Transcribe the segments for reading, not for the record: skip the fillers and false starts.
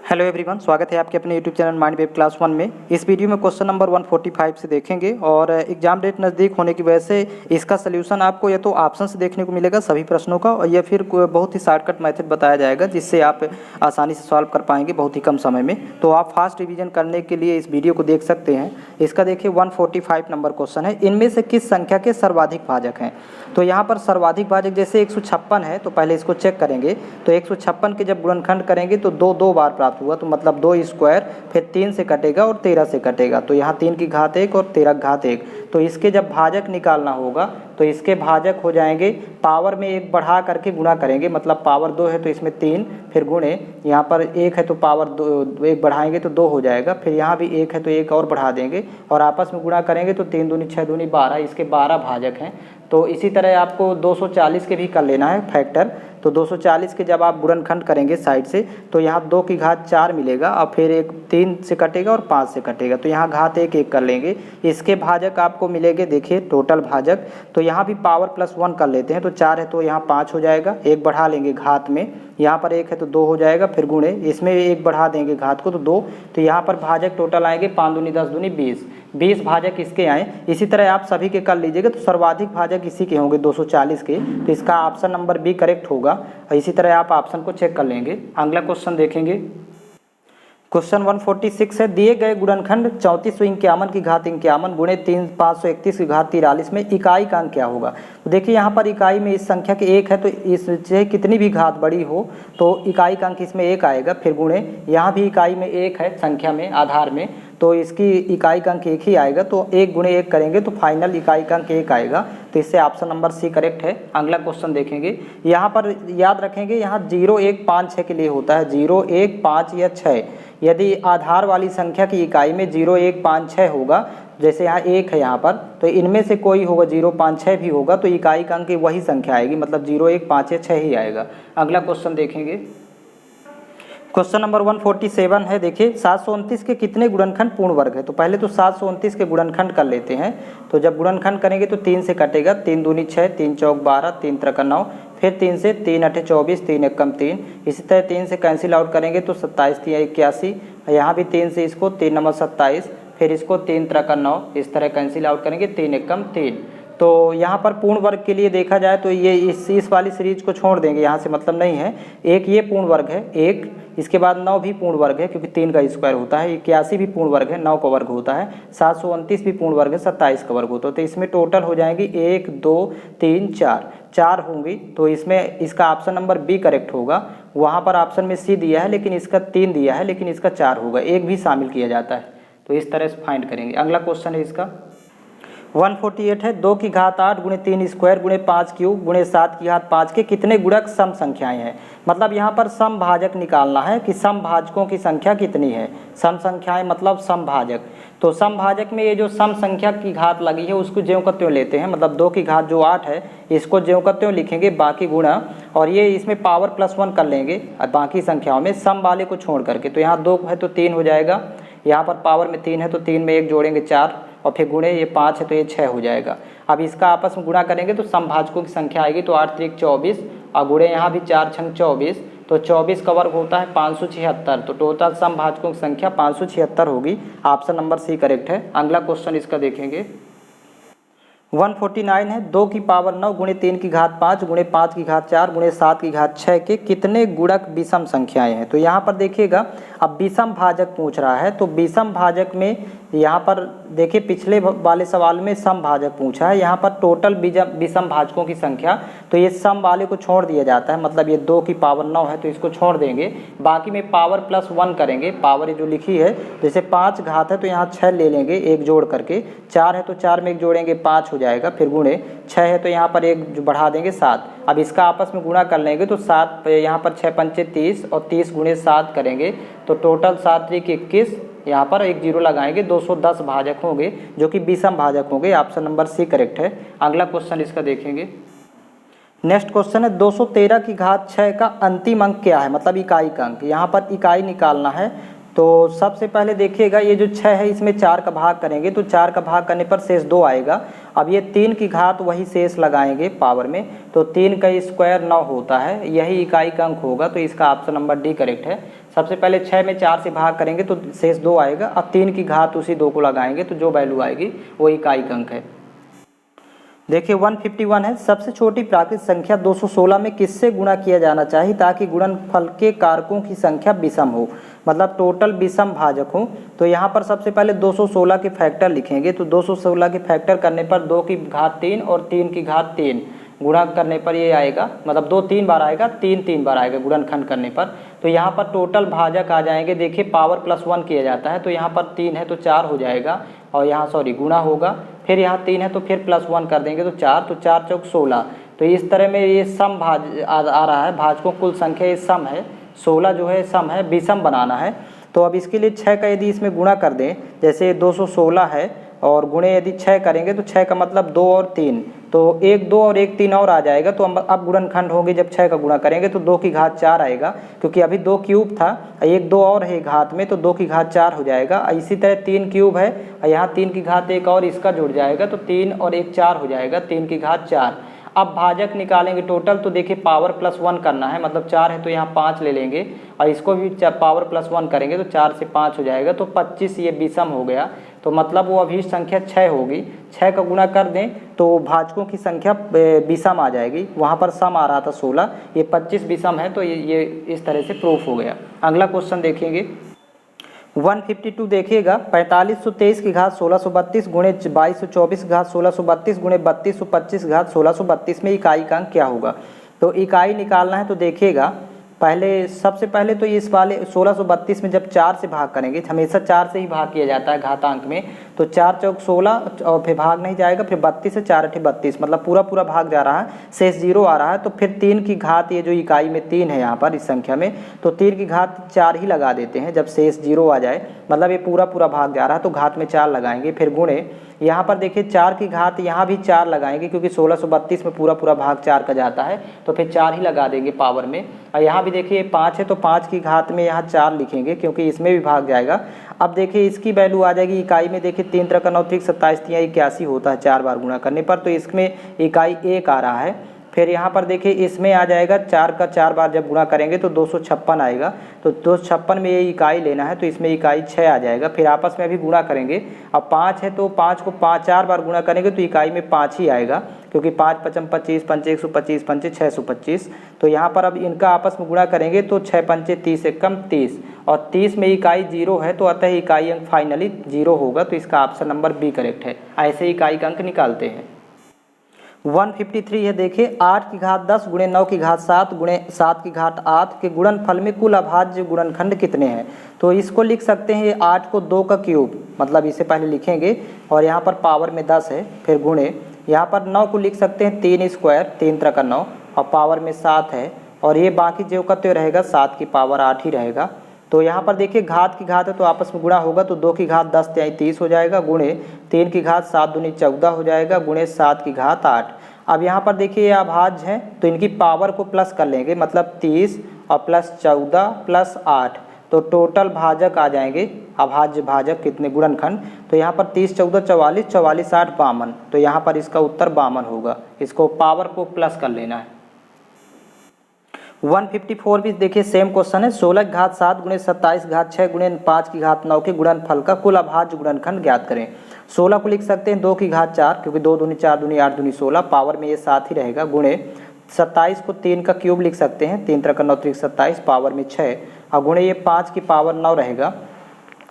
Hello everyone, स्वागत है आपके अपने YouTube channel mind web class 1 में। इस वीडियो में क्वेश्चन नंबर 145 से देखेंगे और एग्जाम डेट नज़दीक होने की वजह से इसका सलूशन आपको या तो ऑप्शन से देखने को मिलेगा सभी प्रश्नों का, और या फिर बहुत ही शॉर्टकट मेथड बताया जाएगा जिससे आप आसानी से सॉल्व कर पाएंगे बहुत ही कम समय में। तो आप फास्ट रिविजन करने के लिए इस वीडियो को देख सकते हैं। इसका देखिए 145 नंबर क्वेश्चन है, इनमें से किस संख्या के सर्वाधिक भाजक हैं। तो यहाँ पर सर्वाधिक भाजक जैसे 156 है, तो पहले इसको चेक करेंगे। तो 156 के जब गुणनखंड करेंगे तो दो बार प्राप्त हुआ, तो मतलब 2 स्क्वायर, फिर 3 से कटेगा और 13 से कटेगा, तो यहाँ 3 की घात 1 और 13 की घात 1। तो इसके जब भाजक निकालना होगा तो इसके भाजक हो जाएंगे, पावर में 1 बढ़ा करके गुणा करेंगे, मतलब पावर 2 है तो इसमें 3, फिर गुणे यहाँ पर 1 है तो पावर 2 1 बढ़ाएंगे तो 2 हो जाएगा, फिर यहाँ भी 1 है तो 1 और बढ़ा देंगे और आपस में गुणा करेंगे तो 3 दूनी 6 दूनी 12, इसके 12 भाजक हैं। तो इसी तरह आपको 240 के भी कर लेना है फैक्टर। तो 240 के जब आप गुणनखंड करेंगे साइड से तो यहाँ 2 की घात 4 मिलेगा और फिर एक 3 से कटेगा और 5 से कटेगा, तो यहाँ घात 1 1 कर लेंगे। इसके भाजक आपको मिलेंगे, देखिए टोटल भाजक। तो यहाँ भी पावर प्लस 1 कर लेते हैं, तो 4 है तो यहाँ 5 हो जाएगा, 1 बढ़ा लेंगे घात में, यहाँ पर 1 है तो 2 हो जाएगा, फिर गुणे इसमें 1 बढ़ा देंगे घात को तो 2, तो यहाँ पर भाजक टोटल आएंगे 5 दूनी 10 दूनी 20 भाजक इसके आए। इसी तरह आप सभी के कर लीजिएगा, तो सर्वाधिक भाजक इसी के होंगे 240 के, तो इसका ऑप्शन नंबर बी करेक्ट होगा। इसी तरह आप ऑप्शन को चेक कर लेंगे। अगला क्वेश्चन देखेंगे, क्वेश्चन 146 है, दिए गए गुणनखंड 3451 की घात 51 गुणे 3531 की घात 43 में इकाई का अंक क्या होगा। तो देखिए यहाँ पर इकाई में इस संख्या के 1 है, तो इससे कितनी भी घात बड़ी हो तो इकाई का अंक इसमें 1 आएगा, फिर गुणे यहाँ भी इकाई में 1 है संख्या में आधार में, तो इसकी इकाई का अंक 1 ही आएगा, तो 1 गुणे 1 करेंगे तो फाइनल इकाई का अंक 1 आएगा, तो इससे ऑप्शन नंबर सी करेक्ट है। अगला क्वेश्चन देखेंगे, यहाँ पर याद रखेंगे यहाँ 0 1 5 6 के लिए होता है 0 1 5 या 6। यदि आधार वाली संख्या की इकाई में 0 1 5 6 होगा, जैसे यहाँ 1 है यहाँ पर, तो इनमें से कोई होगा 0 5 6 भी होगा, तो इकाई का अंक वही संख्या आएगी, मतलब 0 1 5 या 6 ही आएगा। अगला क्वेश्चन देखेंगे, क्वेश्चन नंबर 147 है, देखिए 729 के कितने गुणनखंड पूर्ण वर्ग है। तो पहले तो 729 के गुणनखंड कर लेते हैं। तो जब गुणनखंड करेंगे तो 3 से कटेगा, 3 दूनी 6, 3 चौक 12, 3 त्रिक 9, फिर 3 से 3 8 24, 3 1 3। इसी तरह 3 से कैंसिल आउट करेंगे तो 27 3 81, यहाँ भी 3 से इसको 3 नंबर 27, फिर इसको 3 त्रिक 9, इस तरह कैंसिल आउट करेंगे 3 1 3। तो यहाँ पर पूर्ण वर्ग के लिए देखा जाए तो ये इस वाली सीरीज को छोड़ देंगे, यहाँ से मतलब नहीं है। एक ये पूर्ण वर्ग है, एक इसके बाद 9 भी पूर्ण वर्ग है क्योंकि 3 का स्क्वायर होता है, 81 भी पूर्ण वर्ग है, 9 का वर्ग होता है, 729 भी पूर्ण वर्ग है, 27 का वर्ग होता है। तो इसमें टोटल हो जाएंगी 1 2 3 4 होंगी, तो इसमें इसका ऑप्शन नंबर बी करेक्ट होगा। वहाँ पर ऑप्शन में सी दिया है लेकिन इसका 3 दिया है, लेकिन इसका 4 होगा, एक भी शामिल किया जाता है, तो इस तरह से फाइंड करेंगे। अगला क्वेश्चन है इसका 148 है, 2 की घात 8 गुणे 3 स्क्वायर गुणे 5 क्यूब गुणे 7 की घात 5 के कितने गुणक सम संख्याएं हैं। मतलब यहाँ पर सम भाजक निकालना है कि सम भाजकों की संख्या कितनी है। सम संख्याएं मतलब सम भाजक, तो सम भाजक में ये जो सम संख्या की घात लगी है उसको ज्यों का त्यों लेते हैं, मतलब 2 की घात जो 8 है इसको ज्यों का त्यों लिखेंगे, बाकी गुणा, और ये इसमें पावर प्लस 1 कर लेंगे बाकी संख्याओं में सम वाले को छोड़ करके। तो यहाँ 2 है तो 3 हो जाएगा, यहाँ पर पावर में 3 है तो 3 में 1 जोड़ेंगे 4, और फिर गुणे ये 5 है तो ये 6 हो जाएगा। अब इसका आपस में गुणा करेंगे तो समभाजकों की संख्या आएगी, तो 8 3 24 और गुणे यहाँ भी 4 6 24, तो 24 का वर्ग होता है 576, तो टोटल समभाजकों की संख्या 576 होगी। ऑप्शन नंबर सी करेक्ट है। अगला क्वेश्चन इसका देखेंगे 149 है, 2 की पावर 9 गुणे 3 की घात 5 गुणे 5 की घात 4 गुणे 7 की घात 6 के कितने गुणक विषम संख्याएं हैं। तो यहाँ पर देखिएगा, अब विषम भाजक पूछ रहा है, तो विषम भाजक में यहाँ पर देखिए पिछले वाले सवाल में सम भाजक पूछा है, यहाँ पर टोटल विषम भाजकों की संख्या, तो ये सम वाले को छोड़ दिया जाता है, मतलब ये 2 की पावर 9 है तो इसको छोड़ देंगे, बाकी में पावर प्लस 1 करेंगे। पावर जो लिखी है, जैसे 5 घात है तो यहाँ 6 ले लेंगे एक जोड़ करके, 4 है तो 4 में 1 जोड़ेंगे 5 हो जाएगा, फिर गुणे 6 है तो यहाँ पर 1 बढ़ा देंगे 7। अब इसका आपस में गुणा कर लेंगे तो 7 यहाँ पर 6 पंचे 30 और 30 गुणे 7 करेंगे, तो टोटल 7 3 21, यहाँ पर 1 0 लगाएंगे, 210 भाजक होंगे जो कि विषम भाजक होंगे। ऑप्शन नंबर सी करेक्ट है। अगला क्वेश्चन इसका देखेंगे, नेक्स्ट क्वेश्चन है 213 की घात 6 का अंतिम अंक क्या है, मतलब इकाई का अंक। यहाँ पर इकाई निकालना है, तो सबसे पहले देखिएगा ये जो 6 है इसमें 4 का भाग करेंगे, तो 4 का भाग करने पर शेष 2 आएगा। अब ये 3 की घात वही शेष लगाएंगे पावर में, तो 3 का स्क्वायर 9 होता है, यही इकाई का अंक होगा, तो इसका ऑप्शन नंबर डी करेक्ट है। सबसे पहले 6 में 4 से भाग करेंगे तो शेष 2 आएगा। अब 3 की घात उसी 2 को लगाएंगे तो जो वैल्यू आएगी वो इकाई अंक है। देखिए 151 है, सबसे छोटी प्राकृत संख्या 216 में किससे गुणा किया जाना चाहिए ताकि गुणनफल के कारकों की संख्या विषम हो, मतलब टोटल विषम भाजक हो। तो यहाँ पर सबसे पहले 216 के फैक्टर लिखेंगे। तो 216 के फैक्टर करने पर 2 की घात 3 और 3 की घात 3 गुणा करने पर ये आएगा, मतलब 2 3 बार आएगा, 3 3 बार आएगा गुणनखंड करने पर। तो यहाँ पर टोटल भाजक आ जाएंगे। देखिए पावर +1 किया जाता है तो यहाँ पर 3 है तो 4 हो जाएगा, और यहाँ गुणा होगा, फिर यहाँ 3 है तो फिर +1 कर देंगे तो 4, तो 4 चौक 16। तो इस तरह में ये सम आ रहा है, भाजकों कुल संख्या ये सम है, 16 जो है सम है, विषम बनाना है। तो अब इसके लिए 6 का यदि इसमें गुणा कर दें, जैसे 216 है और गुणे यदि 6 करेंगे तो 6 का मतलब 2 और 3, तो 1 2 और 1 3 और आ जाएगा। तो अब गुणनखंड होंगे, जब 6 का गुणा करेंगे तो 2 की घात 4 आएगा, क्योंकि अभी 2 क्यूब था, 1 2 और है घात में तो 2 की घात 4 हो जाएगा। इसी तरह 3 क्यूब है, यहाँ 3 की घात 1 और इसका जुड़ जाएगा तो 3 और 1 4 हो जाएगा, 3 की घात 4। अब भाजक निकालेंगे टोटल, तो देखिए पावर +1 करना है, मतलब 4 है तो यहाँ 5 ले लेंगे और इसको भी पावर +1 करेंगे तो 4 से 5 हो जाएगा, तो 25 ये विषम हो गया। तो मतलब वो अभी संख्या 6 होगी, 6 का गुणा कर दें तो भाजकों की संख्या विषम आ जाएगी। वहाँ पर सम आ रहा था 16, ये 25 विषम है, तो ये इस तरह से प्रूफ हो गया। अगला क्वेश्चन देखेंगे 152 देखिएगा, 4523 की घात 1632 गुणे 2224 की घात 1632 गुणे 3225 की घात 1632 में इकाई का अंक क्या होगा। तो इकाई निकालना है तो देखिएगा सबसे पहले तो इस वाले 1632 में जब 4 से भाग करेंगे, हमेशा 4 से ही भाग किया जाता है घातांक में, तो 4 चौक 16 और फिर भाग नहीं जाएगा, फिर 32 से 4 8 32, मतलब पूरा भाग जा रहा है, शेष 0 आ रहा है। तो फिर 3 की घात, ये जो इकाई में 3 है यहाँ पर इस संख्या में, तो 3 की घात 4 ही लगा देते हैं जब शेष 0 आ जाए, मतलब ये पूरा भाग जा रहा है तो घात में 4 लगाएंगे। फिर गुणे यहाँ पर देखिए 4 की घात यहाँ भी 4 लगाएंगे, क्योंकि 1632 में पूरा भाग 4 का जाता है, तो फिर 4 ही लगा देंगे पावर में। और यहाँ भी देखिए 5 है तो 5 की घात में यहाँ 4 लिखेंगे, क्योंकि इसमें भी भाग जाएगा। अब देखिए इसकी वैल्यू आ जाएगी इकाई में, देखिए 3 3 9 27 81 होता है 4 बार गुणा करने पर, तो इसमें इकाई 1 आ रहा है। फिर यहाँ पर देखिए इसमें आ जाएगा 4 का 4 बार जब गुणा करेंगे तो 256 आएगा, तो 256 में ये इकाई लेना है तो इसमें इकाई 6 आ जाएगा। फिर आपस में भी गुणा करेंगे, अब 5 है तो 5 को 4 बार गुणा करेंगे तो इकाई में 5 ही आएगा, क्योंकि 5 5 25 5 125 5 625। तो यहाँ पर अब इनका आपस में गुणा करेंगे तो 6 5 30 एकम 30, और 30 में इकाई 0 है तो अतः इकाई अंक फाइनली 0 होगा, तो इसका ऑप्शन नंबर बी करेक्ट है। ऐसे इकाई का अंक निकालते हैं। 153 है, देखिए 8 की घात 10 गुणे 9 की घात 7 गुणे 7 की घात 8 के गुणनफल में कुल अभाज्य गुणनखंड कितने हैं। तो इसको लिख सकते हैं 8 को 2 का क्यूब, मतलब इसे पहले लिखेंगे और यहाँ पर पावर में 10 है, फिर गुणे यहाँ पर 9 को लिख सकते हैं 3 स्क्वायर 3 3 का 9 और पावर में 7 है, और ये बाकी जो का तो रहेगा 7 की पावर 8 ही रहेगा। तो यहाँ पर देखिए घात की घात है तो आपस में गुणा होगा, तो 2 की घात 10 × 30 हो जाएगा, गुणे 3 की घात 7 दूनी 14 हो जाएगा, गुणे 7 की घात 8। अब यहाँ पर देखिए ये अभाज्य है तो इनकी पावर को प्लस कर लेंगे, मतलब 30 और प्लस 14 प्लस 8, तो टोटल भाजक आ जाएंगे, अभाज्य भाजक कितने गुणनखंड। तो यहाँ पर 30 14 44 44 8 52, तो यहाँ पर इसका उत्तर 52 होगा। इसको पावर को प्लस कर लेना है। 154 भी देखिए सेम क्वेश्चन है, 16 की घात 7 गुणे 27 की घात 6 गुणे 5 की घात 9 के गुणनफल का कुल अभाज्य गुणनखंड ज्ञात करें। 16 को लिख सकते हैं 2 की घात 4, क्योंकि 2 दूनी 4 दूनी 8 दूनी 16, पावर में ये 7 ही रहेगा, गुणे 27 को 3 का क्यूब लिख सकते हैं, 3 3 9 27, पावर में 6, और गुणे ये 5 की पावर 9 रहेगा।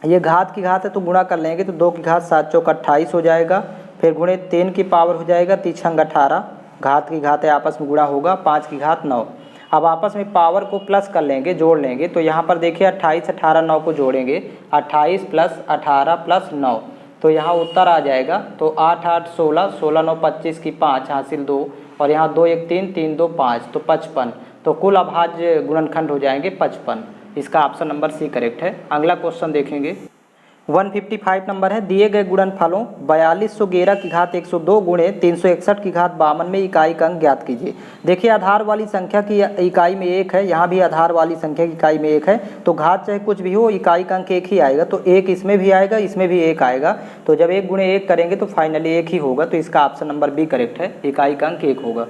ये घात की घात है तो गुणा कर लेंगे, तो 2 की घात 7 चौक 28 हो जाएगा, फिर गुणे 3 की पावर हो जाएगा 3 6 18, घात की घात है आपस में गुणा होगा, 5 की घात 9। अब आपस में पावर को प्लस कर लेंगे, जोड़ लेंगे, तो यहाँ पर देखिए 28 18 9 को जोड़ेंगे, 28 प्लस 18 प्लस 9, तो यहाँ उत्तर आ जाएगा। तो 8 8 16 16 9 25 की 5 हासिल 2, और यहाँ 2 1 3 3 2 5, तो 55, तो कुल अभाज्य गुणनखंड हो जाएंगे 55। इसका ऑप्शन नंबर सी करेक्ट है। अगला क्वेश्चन देखेंगे 155 नंबर है, दिए गए गुणनफलों 4211 की घात 102 गुणे 361 की घात 52 में इकाई का अंक ज्ञात कीजिए। देखिए आधार वाली संख्या की इकाई में 1 है, यहाँ भी आधार वाली संख्या की इकाई में 1 है, तो घात चाहे कुछ भी हो इकाई का अंक 1 ही आएगा, तो 1 इसमें भी आएगा, इसमें भी 1 आएगा, तो जब 1 गुणे 1 करेंगे तो फाइनली 1 ही होगा, तो इसका ऑप्शन नंबर बी करेक्ट है, इकाई का अंक 1 होगा।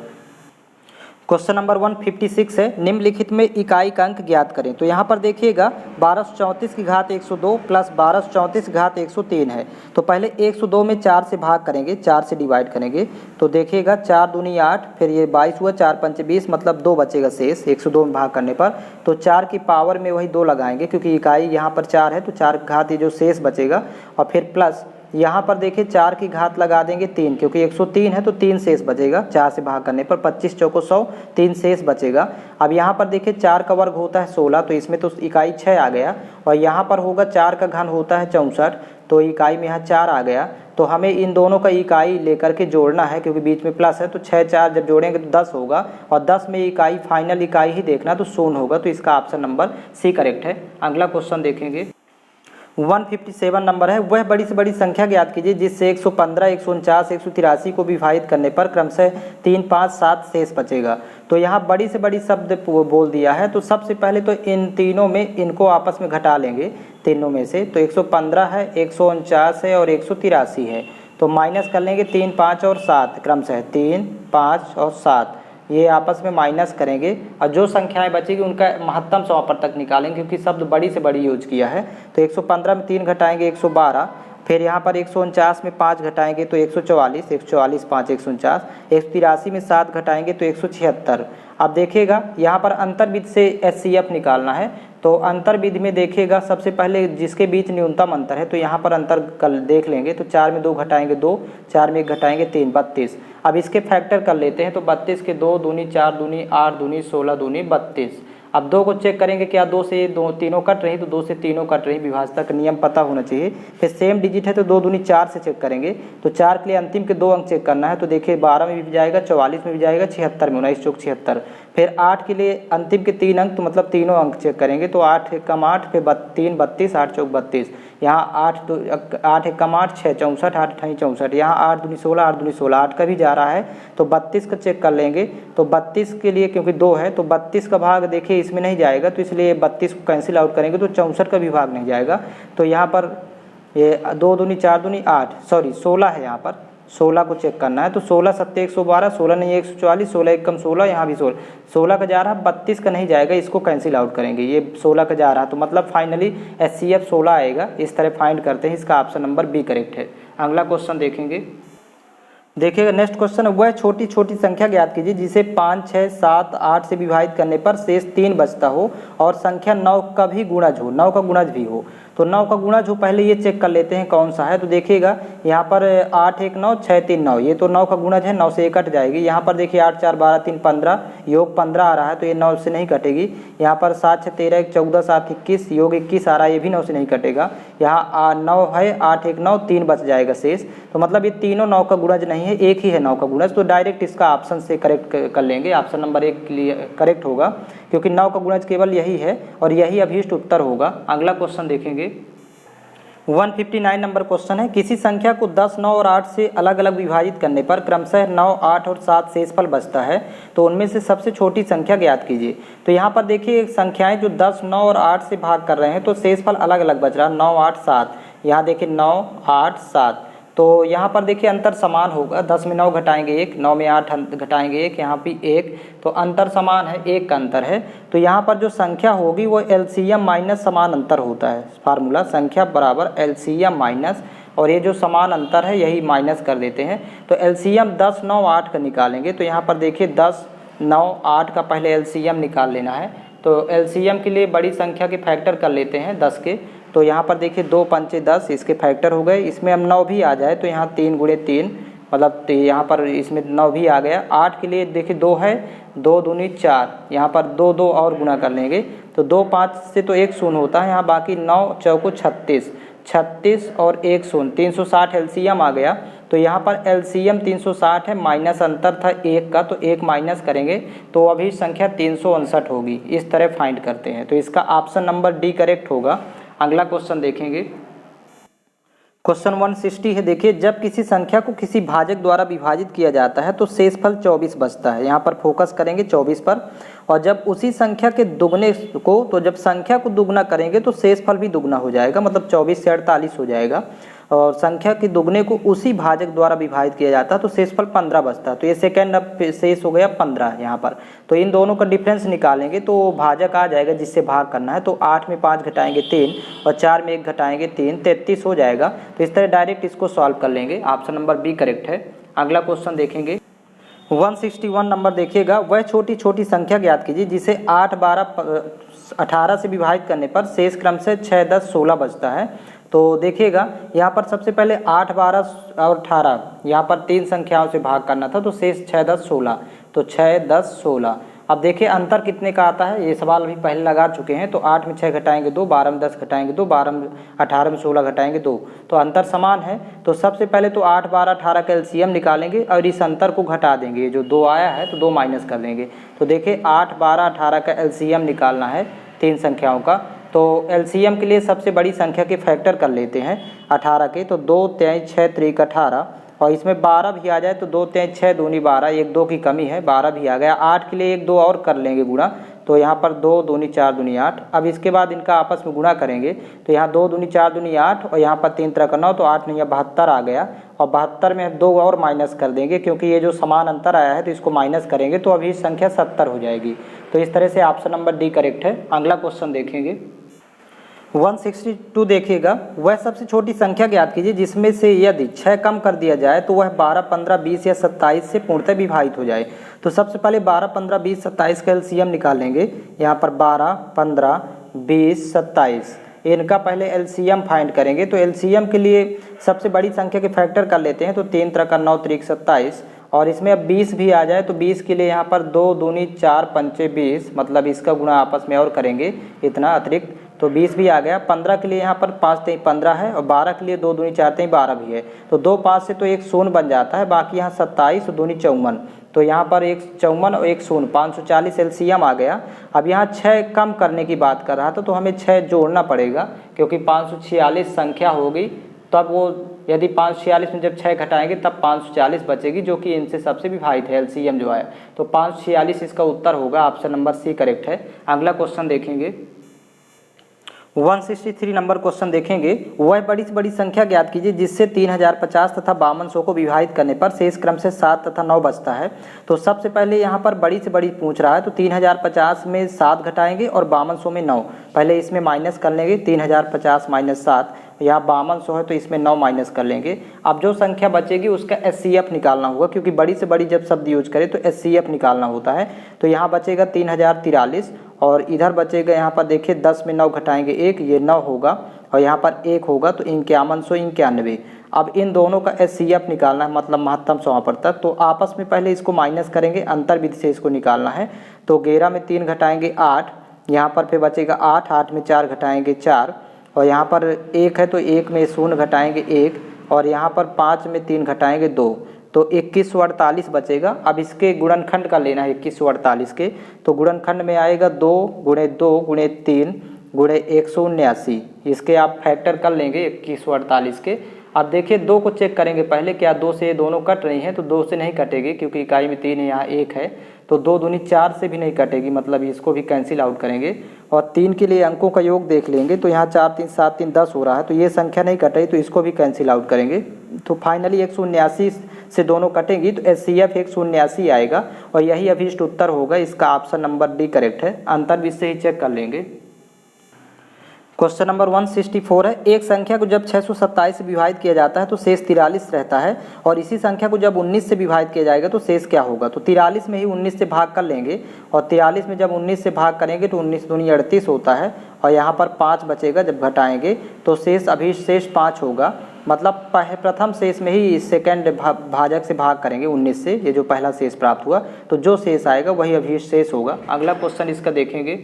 क्वेश्चन नंबर 156 है, निम्नलिखित में इकाई का अंक ज्ञात करें। तो यहाँ पर देखिएगा 1234 की घात 102 प्लस 1234 की घात 103 है। तो पहले 102 में 4 से भाग करेंगे, 4 से डिवाइड करेंगे। तो देखिएगा 4 दूनी 8, फिर ये 22 हुआ, 4 पंचे 20, मतलब 2 बचेगा शेष 102 में भाग करने पर। तो 4 की पावर में वही 2 लगाएंगे, क्योंकि इकाई यहाँ पर 4 है तो 4 की घात ये जो शेष बचेगा, और फिर प्लस यहाँ पर देखिए 4 की घात लगा देंगे 3, क्योंकि 103 है तो 3 शेष बचेगा, 4 से भाग करने पर 25 चौको 100, 3 शेष बचेगा। अब यहाँ पर देखिए 4 का वर्ग होता है 16, तो इसमें तो इकाई 6 आ गया, और यहाँ पर होगा 4 का घन होता है 64, तो इकाई में यहाँ 4 आ गया। तो हमें इन दोनों का इकाई लेकर के जोड़ना है, क्योंकि बीच में प्लस है, तो 6 4 जब जोड़ेंगे तो 10 होगा, और 10 में इकाई फाइनल इकाई ही देखना, तो 0 होगा। तो इसका ऑप्शन नंबर सी करेक्ट है। अगला क्वेश्चन देखेंगे, 157 नंबर है, वह बड़ी से बड़ी संख्या ज्ञात कीजिए जिससे 115, 149, 183 को विभाजित करने पर क्रमशः 3, 5, 7 शेष बचेगा। तो यहाँ बड़ी से बड़ी शब्द बोल दिया है, तो सबसे पहले तो इन तीनों में इनको आपस में घटा लेंगे, तीनों में से। तो 115 है, 149 है और 183 है, तो माइनस कर लेंगे 3, 5 और 7, क्रमशः 3, 5 और 7 ये आपस में माइनस करेंगे, और जो संख्याएं बचेगी उनका महत्तम समापन तक निकालेंगे, क्योंकि शब्द बड़ी से बड़ी यूज किया है। तो 115 में 3 घटाएंगे 112, फिर यहाँ पर 149 में 5 घटाएंगे तो 144, 144 5 149, 183 में 7 घटाएंगे तो 176। अब देखिएगा यहाँ पर अंतर्विधि से HCF निकालना है, तो अंतर्विधि में देखिएगा सबसे पहले जिसके बीच न्यूनतम अंतर है, तो यहाँ पर अंतर कल देख लेंगे। तो 4 में 2 घटाएंगे 2, 4 में 1 घटाएंगे 3, 32। अब इसके फैक्टर कर लेते हैं, तो 32 के 2 दूनी 4 दूनी 8 दूनी 16 दूनी 32। अब 2 को चेक करेंगे, क्या 2 से 2 तीनों कट रही, तो 2 से तीनों कट रही, विभाजता का नियम पता होना चाहिए। फिर सेम डिजिट है तो 2 दूनी 4 से चेक करेंगे, तो 4 के लिए अंतिम के 2 अंक चेक करना है। तो देखिए 12 में भी जाएगा, 44 में भी जाएगा, 76 में 19 चौक 76। फिर 8 के लिए अंतिम के 3 अंक, तो मतलब तीनों अंक चेक करेंगे, तो 8 कम 8, फिर 3 32, 8 चौक 32। यहाँ 8 एक कम 8 6 64, 8 अठाई 64। यहाँ 8 दूनी 16, 8 दूनी 16, 8 का भी जा रहा है, तो 32 का चेक कर लेंगे। तो 32 के लिए क्योंकि 2 है, तो 32 का भाग देखिए इसमें नहीं जाएगा, तो इसलिए 32 को कैंसिल आउट करेंगे, तो 64 का भी भाग नहीं जाएगा। तो यहाँ पर ये 2 दूनी 4 दूनी 8, सॉरी 16 है, यहाँ पर 16 को चेक करना है। तो 16 7 112, 16 नहीं 144, 16 एक कम 16, यहाँ भी 16 का जा रहा है, 32 का नहीं जाएगा, इसको कैंसिल आउट करेंगे। ये 16 का जा रहा है, तो मतलब फाइनली HCF 16 आएगा। इस तरह फाइंड करते हैं, इसका ऑप्शन नंबर बी करेक्ट है। अगला क्वेश्चन देखेंगे, देखिएगा नेक्स्ट क्वेश्चन, वह छोटी छोटी संख्या ज्ञात कीजिए जिसे 5, 6, 7, 8 से विभाजित करने पर शेष 3 बचता हो और संख्या 9 का भी गुणज हो, 9 का गुणज भी हो। तो 9 का गुणज हो, पहले ये चेक कर लेते हैं कौन सा है। तो देखिएगा यहाँ पर 8 1 9 6 3 9, ये तो 9 का गुणज है, 9 से 1 कट जाएगी। यहाँ पर देखिए 8 4 12 3 15, योग 15 आ रहा है, तो ये 9 से नहीं कटेगी। यहाँ पर 7 6 13 1 14 7 21, योग 21 आ रहा है, ये भी 9 से नहीं कटेगा। यहाँ 9 है, 8 1 9, 3 बच जाएगा शेष। तो मतलब ये तीनों 9 का गुणज नहीं है, एक ही है 9 का गुणज। तो डायरेक्ट इसका ऑप्शन से करेक्ट कर लेंगे, ऑप्शन नंबर 1 के लिए करेक्ट होगा, क्योंकि 9 का गुणज केवल यही है और यही अभीष्ट उत्तर होगा। अगला क्वेश्चन देखेंगे, 159 नंबर क्वेश्चन है, किसी संख्या को 10, 9 और 8 से अलग अलग विभाजित करने पर क्रमशः 9, 8 और 7 शेषफल बचता है, तो उनमें से सबसे छोटी संख्या ज्ञात कीजिए। तो यहाँ पर देखिए संख्याएं जो 10, 9 और 8 से भाग कर रहे हैं, तो शेषफल अलग अलग बच रहा है, 9, 8, 7। यहाँ देखिए 9, 8, 7, तो यहाँ पर देखिए अंतर समान होगा। 10 में 9 घटाएंगे 1, 9 में 8 घटाएंगे 1, यहाँ भी 1, तो अंतर समान है, 1 का अंतर है। तो यहाँ पर जो संख्या होगी वो LCM माइनस समान अंतर होता है। फार्मूला संख्या बराबर LCM माइनस, और ये जो समान अंतर है यही माइनस कर देते हैं। तो LCM 10, 9, 8 का निकालेंगे। तो यहाँ पर देखिए 10, 9, 8 का पहले LCM निकाल लेना है। तो LCM के लिए बड़ी संख्या के फैक्टर कर लेते हैं 10 के। तो यहाँ पर देखिए 2 पंचे 10, इसके फैक्टर हो गए। इसमें हम 9 भी आ जाए तो यहाँ 3 गुणे 3, मतलब यहाँ पर इसमें 9 भी आ गया। 8 के लिए देखिए 2 है, 2 दूनी 4, यहाँ पर 2 2 और गुना कर लेंगे। तो 2 5 से तो 1 शून्य होता है, यहाँ बाकी 9 चौको 36, 36 और 1 शून्य, 360 LCM आ गया। तो यहाँ पर LCM 360 है, माइनस अंतर था 1 का, तो 1 माइनस करेंगे तो अभी संख्या 359 होगी। इस तरह फाइंड करते हैं, तो इसका ऑप्शन नंबर डी करेक्ट होगा। अगला क्वेश्चन देखेंगे, क्वेश्चन 160 है। देखिए जब किसी संख्या को किसी भाजक द्वारा विभाजित किया जाता है तो शेषफल 24 बचता है। यहाँ पर फोकस करेंगे 24 पर। और जब उसी संख्या के दुगने को, तो जब संख्या को दुगना करेंगे तो शेषफल भी दुगना हो जाएगा, मतलब 24 से 48 हो जाएगा। और संख्या के दुगने को उसी भाजक द्वारा विभाजित किया जाता है तो शेषफल 15 बचता है। तो ये सेकेंड अब शेष हो गया 15 यहाँ पर। तो इन दोनों का डिफरेंस निकालेंगे तो भाजक आ जाएगा जिससे भाग करना है। तो 8 में 5 घटाएंगे 3 और 4 में 1 घटाएंगे 3, 33 हो जाएगा। तो इस तरह डायरेक्ट इसको सॉल्व कर लेंगे। ऑप्शन नंबर बी करेक्ट है। अगला क्वेश्चन देखेंगे 161 नंबर देखिएगा। वह छोटी छोटी संख्या ज्ञात कीजिए जिसे 8, 12, 18 से विभाजित करने पर शेष क्रम से 6, 10, 16 बचता है। तो देखिएगा यहाँ पर सबसे पहले 8, 12 और 18 यहाँ पर 3 संख्याओं से भाग करना था तो शेष 6, 10, 16। तो 6, 10, 16। अब देखिए अंतर कितने का आता है, ये सवाल भी पहले लगा चुके हैं। तो 8 में 6 घटाएंगे 2, 12 में 10 घटाएंगे 2, 18 में 16 घटाएंगे 2। तो अंतर समान है। तो सबसे पहले तो 8, 12, 18 का एलसीएम निकालेंगे और इस अंतर को घटा देंगे। जो 2 आया है तो 2 माइनस कर देंगे। तो देखिए 8, 12, 18 का एलसीएम निकालना है 3 संख्याओं का। तो एलसीएम के लिए सबसे बड़ी संख्या के फैक्टर कर लेते हैं 18 के। तो 2, 3, 6, 3, 18 और इसमें 12 भी आ जाए तो 2, 3, 6, 2, 12, 1, 2 की कमी है, 12 भी आ गया। 8 के लिए 1, 2 और कर लेंगे गुणा। तो यहाँ पर 2, 2, 4, 2, 8। अब इसके बाद इनका आपस में गुणा करेंगे तो यहाँ 2, 2, 4, 2, 8 और यहाँ पर 3 तरह का 9। तो 8 नहीं 72 आ गया। और 72 में 2 और माइनस कर देंगे क्योंकि ये जो समान अंतर आया है तो इसको माइनस करेंगे तो अभी संख्या 70 हो जाएगी। तो इस तरह से ऑप्शन नंबर डी करेक्ट है। अगला क्वेश्चन देखेंगे 162 देखिएगा। वह सबसे छोटी संख्या ज्ञात कीजिए जिसमें से यदि 6 कम कर दिया जाए तो वह 12, 15, 20 या 27 से पूर्णतः विभाजित हो जाए। तो सबसे पहले 12, 15, 20, 27 का एलसीएम निकालेंगे। यहाँ पर 12, 15, 20, 27 इनका पहले एलसीएम फाइंड करेंगे। तो एलसीएम के लिए सबसे बड़ी संख्या के फैक्टर कर लेते हैं। तो 3 तरह का 9, 3, 27 और इसमें अब 20 भी आ जाए तो 20 के लिए यहाँ पर 2, 2, 4, 5, 20 मतलब इसका गुणा आपस में और करेंगे इतना अतिरिक्त। तो 20 भी आ गया। 15 के लिए यहाँ पर 5, 3, 15 है और 12 के लिए 2, 2, 4, 3, 12 भी है। तो 2, 5 से तो 1 शून्य बन जाता है। बाकी यहाँ 27 और 2, 54। तो यहाँ पर 1 54 और 1 शून्य 540 एलसीएम आ गया। अब यहाँ 6 कम करने की बात कर रहा था तो हमें 6 जोड़ना पड़ेगा क्योंकि 546 संख्या होगी। तब वो यदि 546 में जब 6 घटाएंगे तब 540 बचेगी जो कि इनसे सबसे विभाजित है एलसीएम जो है। तो 546 इसका उत्तर होगा। ऑप्शन नंबर सी करेक्ट है। अगला क्वेश्चन देखेंगे 163 नंबर क्वेश्चन देखेंगे। वह बड़ी से बड़ी संख्या ज्ञात कीजिए जिससे 3050 तथा 5200 को विभाजित करने पर शेष क्रम से 7 तथा 9 बचता है। तो सबसे पहले यहाँ पर बड़ी से बड़ी पूछ रहा है तो 3050 में 7 घटाएंगे और 5200 में 9। पहले इसमें माइनस कर लेंगे। 3050 माइनस 7, यहाँ 5200 है तो इसमें 9 माइनस कर लेंगे। अब जो संख्या बचेगी उसका एचसीएफ निकालना होगा क्योंकि बड़ी से बड़ी जब शब्द यूज करें तो एचसीएफ निकालना होता है। तो यहाँ बचेगा 3043 और इधर बचेगा यहाँ पर देखिए 10 में 9 घटाएंगे 1, ये 9 होगा और यहाँ पर 1 होगा तो 5191। अब इन दोनों का एचसीएफ निकालना है मतलब महत्तम समापवर्तक। तो आपस में पहले इसको माइनस करेंगे, अंतर विधि से इसको निकालना है। तो 11 में 3 घटाएंगे 8, यहाँ पर फिर बचेगा 8, 8 में 4 घटाएंगे 4 और यहाँ पर 1 है तो 1 में 0 घटाएंगे 1 और यहाँ पर 5 में 3 घटाएंगे 2। तो 2148 बचेगा। अब इसके गुणनखंड का लेना है 2148 के। तो गुणनखंड में आएगा 2 गुणे 2 गुणे 3 गुणे 179। इसके आप फैक्टर कर लेंगे 2148 के। अब देखिए 2 को चेक करेंगे पहले, क्या 2 से ये दोनों कट रही हैं? तो 2 से नहीं कटेगी क्योंकि इकाई में 3 है, यहाँ 1 है। तो 2 दूनी 4 से भी नहीं कटेगी मतलब इसको भी कैंसिल आउट करेंगे। और 3 के लिए अंकों का योग देख लेंगे तो यहाँ 4, 3, 7, 3, 10 हो रहा है तो ये संख्या नहीं कटेगी तो इसको भी कैंसिल आउट करेंगे। तो फाइनली 179 से दोनों कटेंगी तो एचसीएफ 179 आएगा और यही अभिष्ट उत्तर होगा। इसका ऑप्शन नंबर डी करेक्ट है। अंतर भी से ही चेक कर लेंगे। क्वेश्चन नंबर 164 है। एक संख्या को जब 627 से विभाजित किया जाता है तो शेष 43 रहता है और इसी संख्या को जब 19 से विभाजित किया जाएगा तो शेष क्या होगा? तो 43 में ही 19 से भाग कर लेंगे और 43 में जब 19 से भाग करेंगे तो 19 दूनी 38 होता है और यहाँ पर 5 बचेगा। जब घटाएंगे तो शेष अभिशेष 5 होगा मतलब प्रथम शेष में ही सेकंड भाजक से भाग करेंगे 19 से, ये जो पहला शेष प्राप्त हुआ तो जो शेष आएगा वही अभिशेष होगा। अगला क्वेश्चन इसका देखेंगे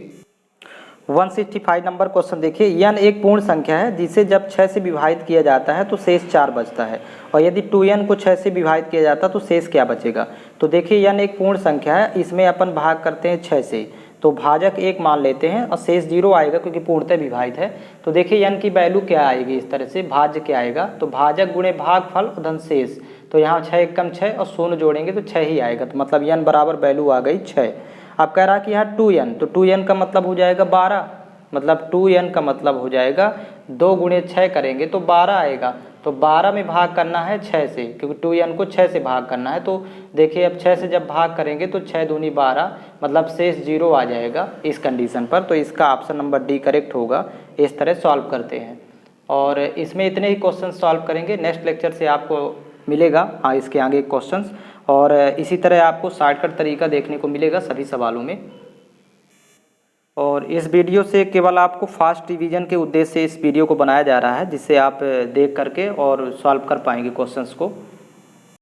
165 नंबर क्वेश्चन देखिए। n एक पूर्ण संख्या है जिसे जब 6 से विभाजित किया जाता है तो शेष 4 बचता है और यदि 2n को 6 से विभाजित किया जाता है तो शेष क्या बचेगा? तो देखिए n एक पूर्ण संख्या है, इसमें अपन भाग करते हैं 6 से तो भाजक 1 मान लेते हैं और शेष 0 आएगा क्योंकि पूर्णतः विभाजित है। तो देखिए n की वैल्यू क्या आएगी? इस तरह से भाज्य क्या आएगा? तो भाजक गुणे भागफल और धन शेष। तो यहाँ 6 एकम 6 और 0 जोड़ेंगे तो 6 ही आएगा। तो मतलब n बराबर वैल्यू आ गई 6। अब कह रहा कि यहाँ 2n, तो 2n का मतलब हो जाएगा 12, मतलब 2n का मतलब हो जाएगा 2 गुणे 6 करेंगे तो 12 आएगा। तो 12 में भाग करना है 6 से, क्योंकि 2n को 6 से भाग करना है। तो देखिए अब 6 से जब भाग करेंगे तो 6 दूनी 12, मतलब शेष 0 आ जाएगा इस कंडीशन पर। तो इसका ऑप्शन नंबर डी करेक्ट होगा। इस तरह सॉल्व करते हैं और इसमें इतने ही क्वेश्चन सॉल्व करेंगे। नेक्स्ट लेक्चर से आपको मिलेगा हाँ इसके आगे क्वेश्चंस, और इसी तरह आपको शॉर्टकट तरीका देखने को मिलेगा सभी सवालों में। और इस वीडियो से केवल आपको फास्ट रिवीजन के उद्देश्य से इस वीडियो को बनाया जा रहा है, जिससे आप देख करके और सॉल्व कर पाएंगे क्वेश्चंस को।